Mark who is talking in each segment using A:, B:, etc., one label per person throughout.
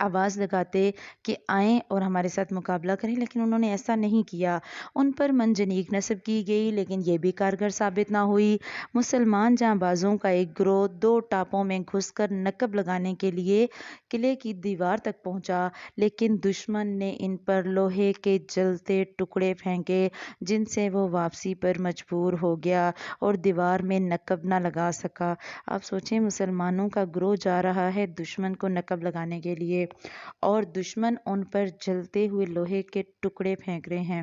A: آواز لگاتے کہ آئیں اور ہمارے ساتھ مقابلہ کریں، لیکن انہوں نے ایسا نہیں کیا۔ ان پر منجنیق نصب کی گئی لیکن یہ بھی کارگر ثابت نہ ہوئی۔ مسلمان جاں بازوں کا ایک گروہ 2 ٹاپوں میں گھس کر نقب لگانے کے لیے قلعے کی دیوار تک پہنچا، لیکن دشمن نے ان پر لوہے کے جلتے ٹکڑے پھینکے جن سے وہ واپسی پر مجبور ہو گیا اور دیوار میں نقب نہ لگا سکا۔ آپ سوچیں، مسلمانوں کا گروہ جا رہا ہے دشمن کو نقب لگانے کے لیے اور دشمن ان پر جلتے ہوئے لوہے کے ٹکڑے پھینک رہے ہیں،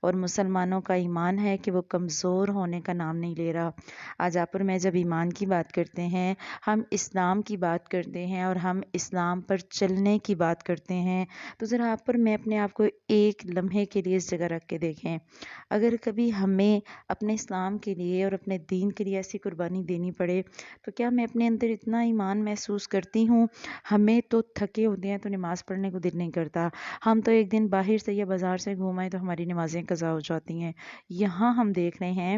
A: اور مسلمانوں کا ایمان ہے کہ وہ کمزور ہونے کا نام نہیں لے رہا۔ آج آپ اور میں جب ایمان کی بات کرتے ہیں، ہم اسلام کی بات کرتے ہیں اور ہم اسلام پر چلنے کی بات کرتے ہیں، تو ذرا آپ اور میں اپنے آپ کو ایک لمحے کے لیے اس جگہ رکھ کے دیکھیں۔ اگر کبھی ہمیں اپنے اسلام کے لیے اور اپنے دین کے لیے ایسی قربانی دینی پڑے تو کیا میں اپنے اندر اتنا ایمان محسوس کرتی ہوں؟ ہمیں تو تھکے ہوتے ہیں تو نماز پڑھنے کو دل نہیں کرتا، ہم تو ایک دن باہر سے یا بازار سے گھوم آئے تو ہماری نمازیں قضا ہو جاتی ہیں۔ یہاں ہم دیکھ رہے ہیں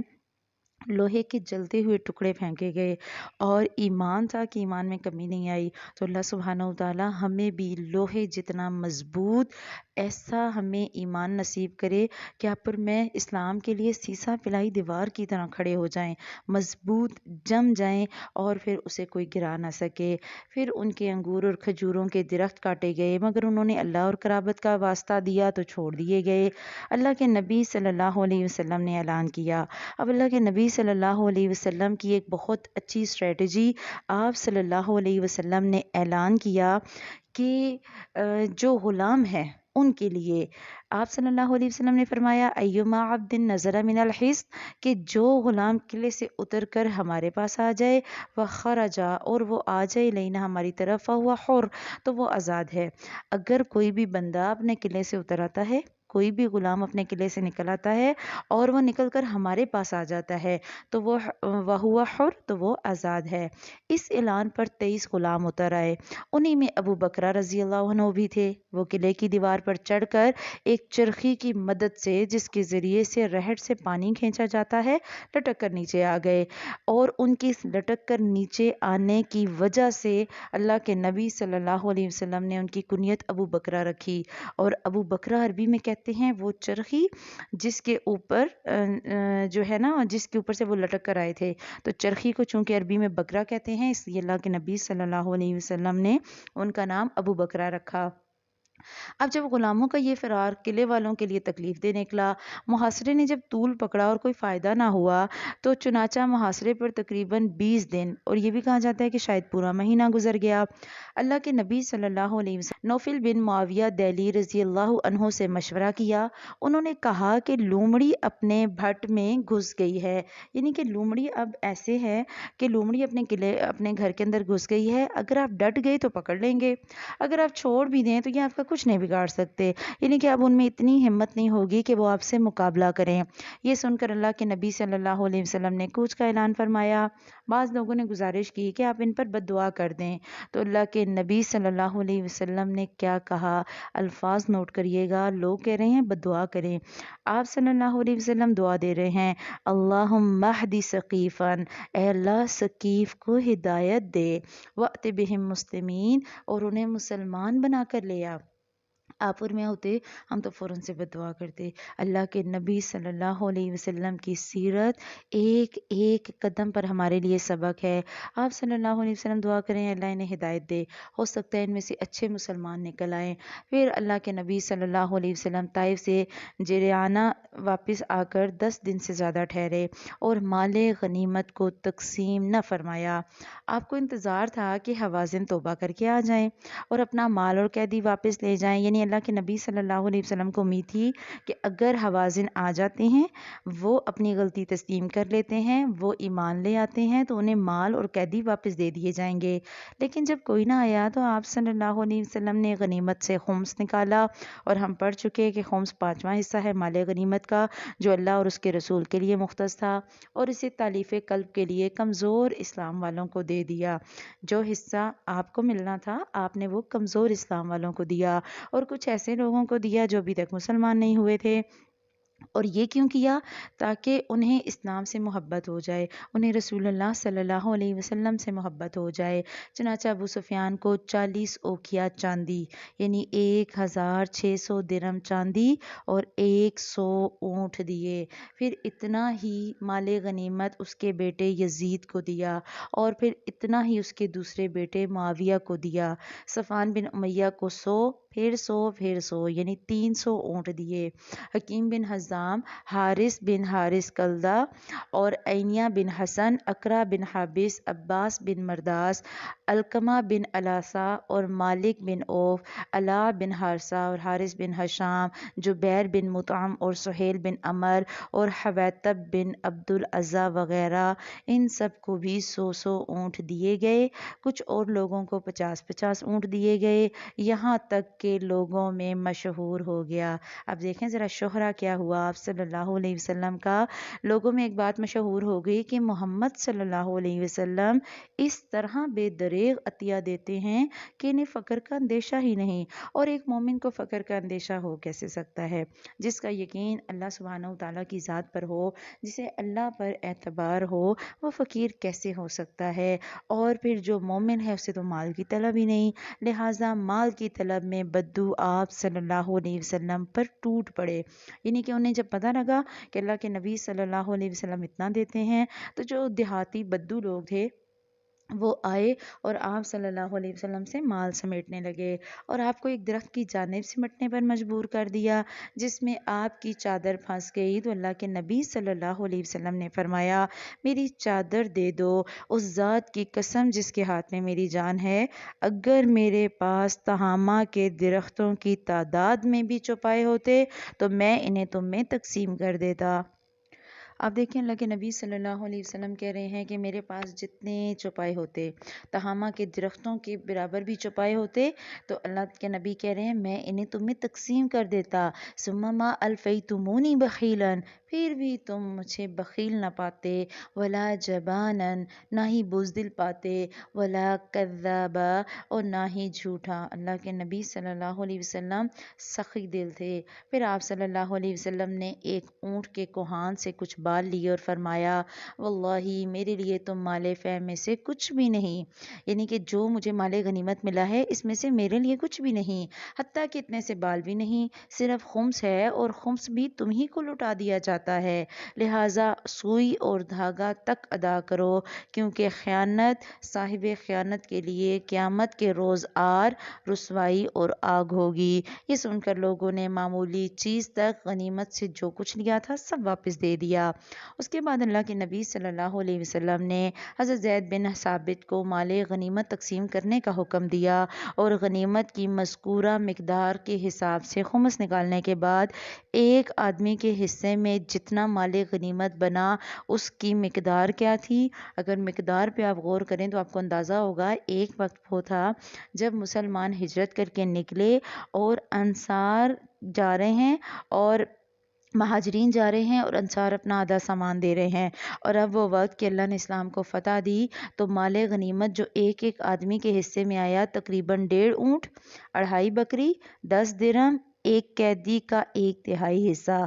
A: لوہے کے جلتے ہوئے ٹکڑے پھینکے گئے اور ایمان تھا کہ ایمان میں کمی نہیں آئی۔ تو اللہ سبحانہ وتعالی ہمیں بھی لوہے جتنا مضبوط ایسا ہمیں ایمان نصیب کرے کہ آپ اور میں اسلام کے لیے سیسا پلائی دیوار کی طرح کھڑے ہو جائیں، مضبوط جم جائیں اور پھر اسے کوئی گرا نہ سکے۔ پھر ان کے انگور اور کھجوروں کے درخت کاٹے گئے، مگر انہوں نے اللہ اور قرابت کا واسطہ دیا تو چھوڑ دیے گئے۔ اللہ کے نبی صلی اللہ علیہ وسلم نے اعلان کیا۔ اب اللہ کے نبی صلی اللہ علیہ وسلم کی ایک بہت اچھی اسٹریٹجی، آپ صلی اللہ علیہ وسلم نے اعلان کیا کہ جو غلام ہے ان کے لیے آپ صلی اللہ علیہ وسلم نے فرمایا ایما عبد نظر من الحصن، کہ جو غلام قلعے سے اتر کر ہمارے پاس آ جائے، وخرجا، اور وہ آ جائے لینا ہماری طرف، فہو حر، تو وہ آزاد ہے۔ اگر کوئی بھی بندہ اپنے قلعے سے اتر آتا ہے، کوئی بھی غلام اپنے قلعے سے نکل آتا ہے اور وہ نکل کر ہمارے پاس آ جاتا ہے تو وہ وہو حر، تو وہ آزاد ہے۔ اس اعلان پر 23 غلام اتر آئے، انہی میں ابو بکرہ رضی اللہ عنہ بھی تھے۔ وہ قلعے کی دیوار پر چڑھ کر ایک چرخی کی مدد سے، جس کے ذریعے سے رہٹ سے پانی کھینچا جاتا ہے، لٹک کر نیچے آ گئے، اور ان کی اس لٹک کر نیچے آنے کی وجہ سے اللہ کے نبی صلی اللہ علیہ وسلم نے ان کی کنیت ابو بکرہ رکھی۔ اور ابو بکرہ عربی میں کہتے ہیں وہ چرخی جس کے اوپر جو ہے نا، جس کے اوپر سے وہ لٹک کر آئے تھے، تو چرخی کو چونکہ عربی میں بکرا کہتے ہیں، اس لیے اللہ کے نبی صلی اللہ علیہ وسلم نے ان کا نام ابو بکرہ رکھا۔ اب جب غلاموں کا یہ فرار قلعے والوں کے لیے تکلیف دے نکلا، محاصرے نے جب طول پکڑا اور کوئی فائدہ نہ ہوا، تو چنانچہ محاصرے پر تقریباً 20 دن، اور یہ بھی کہا جاتا ہے کہ شاید پورا مہینہ گزر گیا۔ اللہ کے نبی صلی اللہ علیہ وسلم نوفل بن معاویہ دہلی رضی اللہ عنہ سے مشورہ کیا۔ انہوں نے کہا کہ لومڑی اپنے بھٹ میں گھس گئی ہے، یعنی کہ لومڑی اب ایسے ہے کہ لومڑی اپنے گھر کے اندر گھس گئی ہے، اگر آپ ڈٹ گئے تو پکڑ لیں گے، اگر آپ چھوڑ بھی دیں تو یہ آپ کا کچھ نہیں بگاڑ سکتے، یعنی کہ اب ان میں اتنی ہمت نہیں ہوگی کہ وہ آپ سے مقابلہ کریں۔ یہ سن کر اللہ کے نبی صلی اللہ علیہ وسلم نے کوچ کا اعلان فرمایا۔ بعض لوگوں نے گزارش کی کہ آپ ان پر بد دعا کر دیں، تو اللہ کے نبی صلی اللہ علیہ وسلم نے کیا کہا، الفاظ نوٹ کریے گا۔ لوگ کہہ رہے ہیں بد دعا کریں، آپ صلی اللہ علیہ وسلم دعا دے رہے ہیں، اللہم اہد ثقیفا، اے اللہ ثقیف کو ہدایت دے، وَأْتِ بِهِم مسلمین، اور انہیں مسلمان بنا کر لے آ۔ آپ اور میں ہوتے ہم تو فوراً سے بد دعا کرتے۔ اللہ کے نبی صلی اللہ علیہ وسلم کی سیرت ایک ایک قدم پر ہمارے لیے سبق ہے۔ آپ صلی اللہ علیہ وسلم دعا کریں اللہ انہیں ہدایت دے، ہو سکتا ہے ان میں سے اچھے مسلمان نکل آئیں۔ پھر اللہ کے نبی صلی اللہ علیہ وسلم طائف سے جریانہ واپس آ کر 10 دن سے زیادہ ٹھہرے اور مال غنیمت کو تقسیم نہ فرمایا۔ آپ کو انتظار تھا کہ حوازن توبہ کر کے آ جائیں اور اپنا مال اور قیدی واپس لے جائیں، یعنی اللہ کے نبی صلی اللہ علیہ وسلم کو امید تھی کہ اگر حوازن آ جاتے ہیں، وہ اپنی غلطی تسلیم کر لیتے ہیں، وہ ایمان لے آتے ہیں، تو انہیں مال اور قیدی واپس دے دیے جائیں گے۔ لیکن جب کوئی نہ آیا تو آپ صلی اللہ علیہ وسلم نے غنیمت سے خمس نکالا، اور ہم پڑھ چکے کہ خمس 5واں حصہ ہے مال غنیمت کا، جو اللہ اور اس کے رسول کے لیے مختص تھا، اور اسے تالیف قلب کے لیے کمزور اسلام والوں کو دے دیا۔ جو حصہ آپ کو ملنا تھا آپ نے وہ کمزور اسلام والوں کو دیا، اور کچھ ایسے لوگوں کو دیا جو ابھی تک مسلمان نہیں ہوئے تھے۔ اور یہ کیوں کیا؟ تاکہ انہیں اسلام سے محبت ہو جائے، انہیں رسول اللہ صلی اللہ علیہ وسلم سے محبت ہو جائے۔ چنانچہ ابو سفیان کو 40 اوقیہ چاندی یعنی 1600 درہم چاندی اور 100 اونٹ دیے۔ پھر اتنا ہی مال غنیمت اس کے بیٹے یزید کو دیا، اور پھر اتنا ہی اس کے دوسرے بیٹے معاویہ کو دیا۔ صفوان بن امیہ کو 100 پھر 100 پھر 100 یعنی 300 اونٹ دیے۔ حکیم بن حزام، حارث بن حارث کلدہ اور عینیہ بن حسن، اقرا بن حابس، عباس بن مرداس، علقمہ بن علاسہ اور مالک بن عوف، علاء بن حارثہ اور حارث بن حشام، جبیر بن مطعم اور سہیل بن عمر اور حویطب بن عبد العزیٰ وغیرہ، ان سب کو بھی 100 اونٹ دیے گئے۔ کچھ اور لوگوں کو 50 اونٹ دیے گئے، یہاں تک کہ لوگوں میں مشہور ہو گیا۔ اب دیکھیں ذرا شہرہ کیا ہوا آپ صلی اللہ علیہ وسلم کا۔ لوگوں میں ایک بات مشہور ہو گئی کہ محمد صلی اللہ علیہ وسلم اس طرح بے دریغ عطیہ دیتے ہیں کہ انہیں فقر کا اندیشہ ہی نہیں، اور ایک مومن کو فقر کا اندیشہ ہو کیسے سکتا ہے؟ جس کا یقین اللہ سبحانہ وتعالیٰ کی ذات پر ہو، جسے اللہ پر اعتبار ہو، وہ فقیر کیسے ہو سکتا ہے؟ اور پھر جو مومن ہے اسے تو مال کی طلب ہی نہیں، لہٰذا مال کی طلب میں بدو آپ صلی اللہ علیہ وسلم پر ٹوٹ پڑے۔ یعنی کہ انہیں جب پتہ لگا کہ اللہ کے نبی صلی اللہ علیہ وسلم اتنا دیتے ہیں، تو جو دیہاتی بدو لوگ تھے وہ آئے اور آپ صلی اللہ علیہ وسلم سے مال سمیٹنے لگے، اور آپ کو ایک درخت کی جانب سمٹنے پر مجبور کر دیا، جس میں آپ کی چادر پھنس گئی۔ تو اللہ کے نبی صلی اللہ علیہ وسلم نے فرمایا، میری چادر دے دو، اس ذات کی قسم جس کے ہاتھ میں میری جان ہے، اگر میرے پاس تہامہ کے درختوں کی تعداد میں بھی چوپائے ہوتے تو میں انہیں تم میں تقسیم کر دیتا۔ آپ دیکھیں اللہ کے نبی صلی اللہ علیہ وسلم کہہ رہے ہیں کہ میرے پاس جتنے چوپائے ہوتے، تہامہ کے درختوں کے برابر بھی چوپائے ہوتے، تو اللہ کے نبی کہہ رہے ہیں میں انہیں تم میں تقسیم کر دیتا۔ ثم ما الفیتمونی بخیلا، پھر بھی تم مجھے بخیل نہ پاتے، ولا جبانا، نہ ہی بزدل پاتے، ولا کذابا، اور نہ ہی جھوٹا۔ اللہ کے نبی صلی اللہ علیہ وسلم سخی دل تھے۔ پھر آپ صلی اللہ علیہ وسلم نے ایک اونٹ کے کوہان سے کچھ بال لیے اور فرمایا، واللہ میرے لیے تم مال فیہ میں سے کچھ بھی نہیں، یعنی کہ جو مجھے مال غنیمت ملا ہے اس میں سے میرے لیے کچھ بھی نہیں، حتیٰ کہ اتنے سے بال بھی نہیں، صرف خمس ہے، اور خمس بھی تم ہی کو لوٹا دیا جاتا ہے، لہٰذا سوئی اور دھاگا تک ادا کرو، کیونکہ خیانت صاحب خیانت کے لیے قیامت کے روز آر، رسوائی اور آگ ہوگی۔ یہ سن کر لوگوں نے معمولی چیز تک غنیمت سے جو کچھ لیا تھا سب واپس دے دیا۔ اس کے بعد اللہ کے نبی صلی اللہ علیہ وسلم نے حضرت زید بن ثابت کو مال غنیمت تقسیم کرنے کا حکم دیا، اور غنیمت کی مذکورہ مقدار کے حساب سے خمس نکالنے کے بعد ایک آدمی کے حصے میں جتنا مال غنیمت بنا اس کی مقدار کیا تھی؟ اگر مقدار پہ آپ غور کریں تو آپ کو اندازہ ہوگا، ایک وقت وہ تھا جب مسلمان ہجرت کر کے نکلے اور انصار جا رہے ہیں اور مہاجرین جا رہے ہیں، اور انصار اپنا آدھا سامان دے رہے ہیں، اور اب وہ وقت کہ اللہ نے اسلام کو فتح دی، تو مال غنیمت جو ایک ایک آدمی کے حصے میں آیا تقریباً 1.5 اونٹ، 2.5 بکری، 10 درہم، ایک قیدی کا 1/3 حصہ۔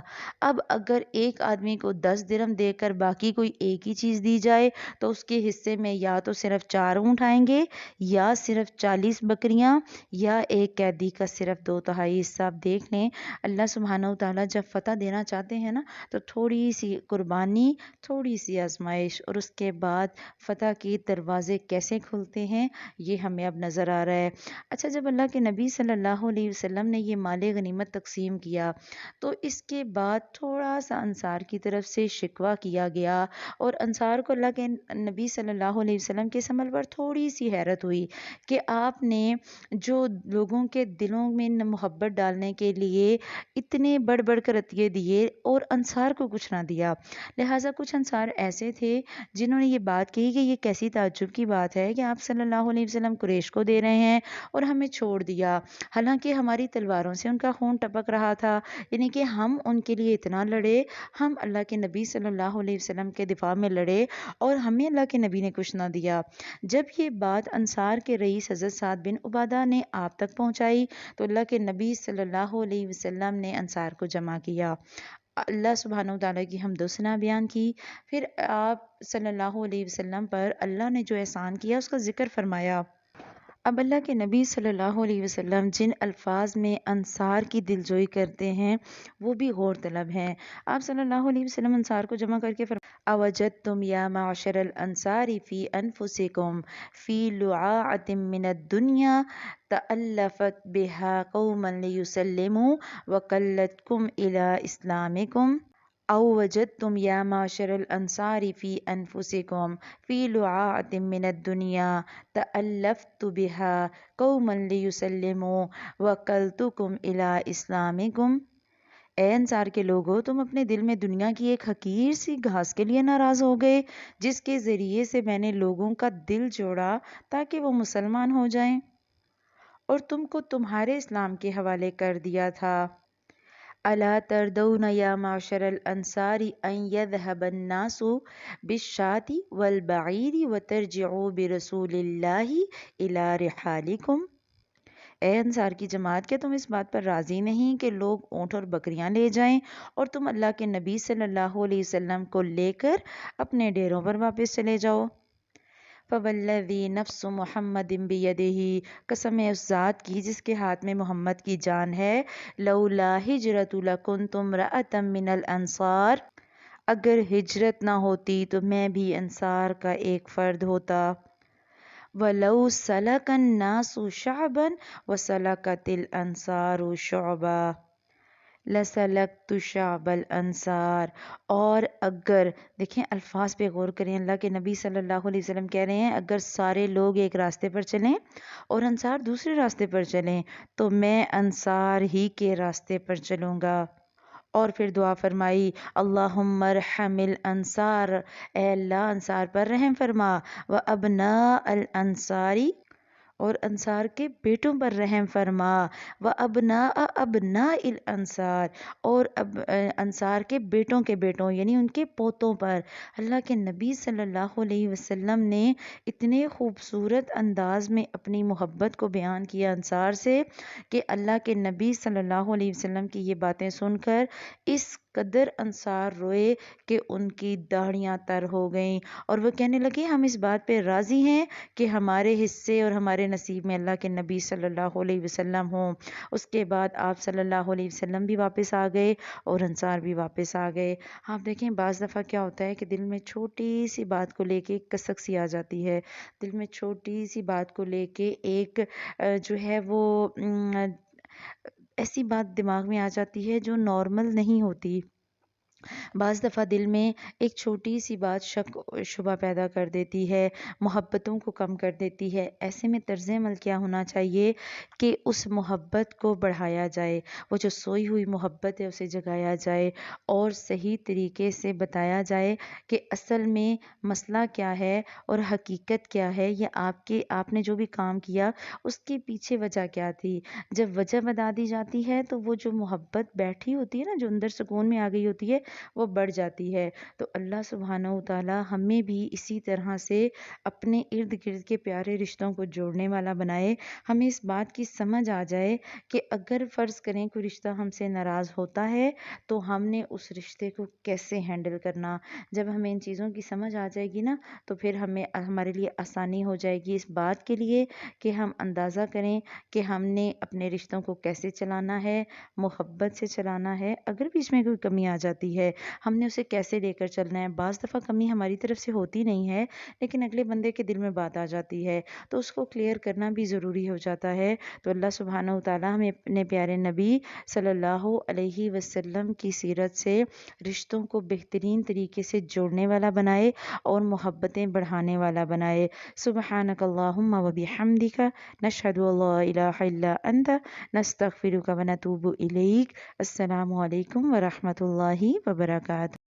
A: اب اگر ایک آدمی کو 10 درہم دے کر باقی کوئی ایک ہی چیز دی جائے تو اس کے حصے میں یا تو صرف 4 اونٹ آئیں گے، یا صرف 40 بکریاں، یا ایک قیدی کا صرف 2/3 حصہ۔ آپ دیکھ لیں اللہ سبحانہ وتعالیٰ جب فتح دینا چاہتے ہیں نا تو تھوڑی سی قربانی، تھوڑی سی آزمائش، اور اس کے بعد فتح کے دروازے کیسے کھلتے ہیں یہ ہمیں اب نظر آ رہا ہے۔ اچھا، جب اللہ کے نبی صلی اللہ علیہ وسلم نے یہ مال غنیمت تقسیم کیا تو اس کے بعد تھوڑا سا انصار کی طرف سے شکوہ کیا گیا، اور انصار کو اللہ کے نبی صلی اللہ علیہ وسلم کے اس عمل پر تھوڑی سی حیرت ہوئی کہ آپ نے جو لوگوں کے دلوں میں محبت ڈالنے کے لیے اتنے بڑھ بڑھ کر عطیے دیے اور انصار کو کچھ نہ دیا۔ لہٰذا کچھ انصار ایسے تھے جنہوں نے یہ بات کہی کہ یہ کیسی تعجب کی بات ہے کہ آپ صلی اللہ علیہ وسلم قریش کو دے رہے ہیں اور ہمیں چھوڑ دیا، حالانکہ ہماری تلواروں سے ان کا خون ٹپک رہا تھا، یعنی کہ ہم ان کے لیے اتنا لڑے، ہم اللہ کے نبی صلی اللہ علیہ وسلم کے دفاع میں لڑے، اور ہمیں اللہ کے نبی نے کچھ نہ دیا۔ جب یہ بات انصار کے رئیس حضرت سعد بن عبادہ نے آپ تک پہنچائی تو اللہ کے نبی صلی اللہ علیہ وسلم نے انصار کو جمع کیا۔ اللہ سبحانہ وتعالیٰ کی حمد و ثنا بیان کی، پھر آپ صلی اللہ علیہ وسلم پر اللہ نے جو احسان کیا اس کا ذکر فرمایا۔ اب اللہ کے نبی صلی اللہ علیہ وسلم جن الفاظ میں انصار کی دلجوئی کرتے ہیں وہ بھی غور طلب ہیں۔ آپ صلی اللہ علیہ وسلم انصار کو جمع کر کے اوجدتم یا معشر الانصار فی انفسکم فی لعاعۃ من الدنیا تألفت بها قوما لیسلموا وقلتکم الی اسلامکم او وجدتم یا معشر الانصار فی انفسکم فی لعاعۃ من الدنیا تألفت بها قوما لیسلموا وقلتکم الی اسلامکم۔ اے انصار کے لوگوں، تم اپنے دل میں دنیا کی ایک حقیر سی گھاس کے لیے ناراض ہو گئے جس کے ذریعے سے میں نے لوگوں کا دل جوڑا تاکہ وہ مسلمان ہو جائیں، اور تم کو تمہارے اسلام کے حوالے کر دیا تھا۔ الا تردون یا معشر الانصار ان یذهب الناس بالشاة والبعیر وترجعوا برسول اللہ الی رحالکم۔ اے انصار کی جماعت، کیا تم اس بات پر راضی نہیں کہ لوگ اونٹ اور بکریاں لے جائیں اور تم اللہ کے نبی صلی اللہ علیہ وسلم کو لے کر اپنے ڈیروں پر واپس چلے جاؤ؟ فوالذی نفس محمد بیدہ، قسم ہے اس ذات کی جس کے ہاتھ میں محمد کی جان ہے، لولا ہجرت لکنتم امرأۃ من الانصار، اگر ہجرت نہ ہوتی تو میں بھی انصار کا ایک فرد ہوتا۔ وَلَوْ سَلَكَ النَّاسُ شَعْبًا وَسَلَكَتِ الْأَنصَارُ شُعْبًا لَسَلَكْتُ شَعْبَ الْأَنصَار۔ اور اگر دیکھیں الفاظ پہ غور کریں، اللہ کے نبی صلی اللہ علیہ وسلم کہہ رہے ہیں اگر سارے لوگ ایک راستے پر چلیں اور انصار دوسرے راستے پر چلیں تو میں انصار ہی کے راستے پر چلوں گا۔ اور پھر دعا فرمائی، اللہم ارحم الانصار، اے اللہ انصار پر رحم فرما، وابناء الانصار، اور انصار کے بیٹوں پر رحم فرما، وابناء ابناء الانصار، اور انصار کے بیٹوں یعنی ان کے پوتوں پر۔ اللہ کے نبی صلی اللہ علیہ وسلم نے اتنے خوبصورت انداز میں اپنی محبت کو بیان کیا انصار سے کہ اللہ کے نبی صلی اللہ علیہ وسلم کی یہ باتیں سن کر اس قدر انصار روئے کہ ان کی داڑھیاں تر ہو گئیں، اور وہ کہنے لگے ہم اس بات پہ راضی ہیں کہ ہمارے حصے اور ہمارے نصیب میں اللہ کے نبی صلی اللہ علیہ وسلم ہوں۔ اس کے بعد آپ صلی اللہ علیہ وسلم بھی واپس آ گئے اور انصار بھی واپس آ گئے۔ آپ دیکھیں بعض دفعہ کیا ہوتا ہے کہ دل میں چھوٹی سی بات کو لے کے ایک کسک سی آ جاتی ہے، دل میں چھوٹی سی بات کو لے کے ایک جو ہے وہ ایسی بات دماغ میں آ جاتی ہے جو نارمل نہیں ہوتی۔ بعض دفعہ دل میں ایک چھوٹی سی بات شک شبہ پیدا کر دیتی ہے، محبتوں کو کم کر دیتی ہے۔ ایسے میں طرز عمل کیا ہونا چاہیے کہ اس محبت کو بڑھایا جائے، وہ جو سوئی ہوئی محبت ہے اسے جگایا جائے اور صحیح طریقے سے بتایا جائے کہ اصل میں مسئلہ کیا ہے اور حقیقت کیا ہے، یا آپ نے جو بھی کام کیا اس کے پیچھے وجہ کیا تھی۔ جب وجہ بتا دی جاتی ہے تو وہ جو محبت بیٹھی ہوتی ہے نا، جو اندر سکون میں آ گئی ہوتی ہے، وہ بڑھ جاتی ہے۔ تو اللہ سبحانہ وتعالی ہمیں بھی اسی طرح سے اپنے ارد گرد کے پیارے رشتوں کو جوڑنے والا بنائے۔ ہمیں اس بات کی سمجھ آ جائے کہ اگر فرض کریں کوئی رشتہ ہم سے ناراض ہوتا ہے تو ہم نے اس رشتے کو کیسے ہینڈل کرنا۔ جب ہمیں ان چیزوں کی سمجھ آ جائے گی نا تو پھر ہمارے لیے آسانی ہو جائے گی اس بات کے لیے کہ ہم اندازہ کریں کہ ہم نے اپنے رشتوں کو کیسے چلانا ہے، محبت سے چلانا ہے۔ اگر بیچ میں کوئی کمی آ جاتی ہے ہم نے اسے کیسے لے کر چلنا ہے۔ بعض دفعہ کمی ہماری طرف سے ہوتی نہیں ہے لیکن اگلے بندے کے دل میں بات آ جاتی ہے تو اس کو کلیئر کرنا بھی ضروری ہو جاتا ہے۔ تو اللہ سبحانہ وتعالی ہمیں اپنے پیارے نبی صلی اللہ علیہ وسلم کی سیرت سے رشتوں کو بہترین طریقے سے جوڑنے والا بنائے اور محبتیں بڑھانے والا بنائے۔ سبحانک اللہم و بحمدک، نشہد ان لا الہ الا انت، نستغفرک و نتوب الیک۔ السلام علیکم ورحمۃ اللہ وبرکاتہ۔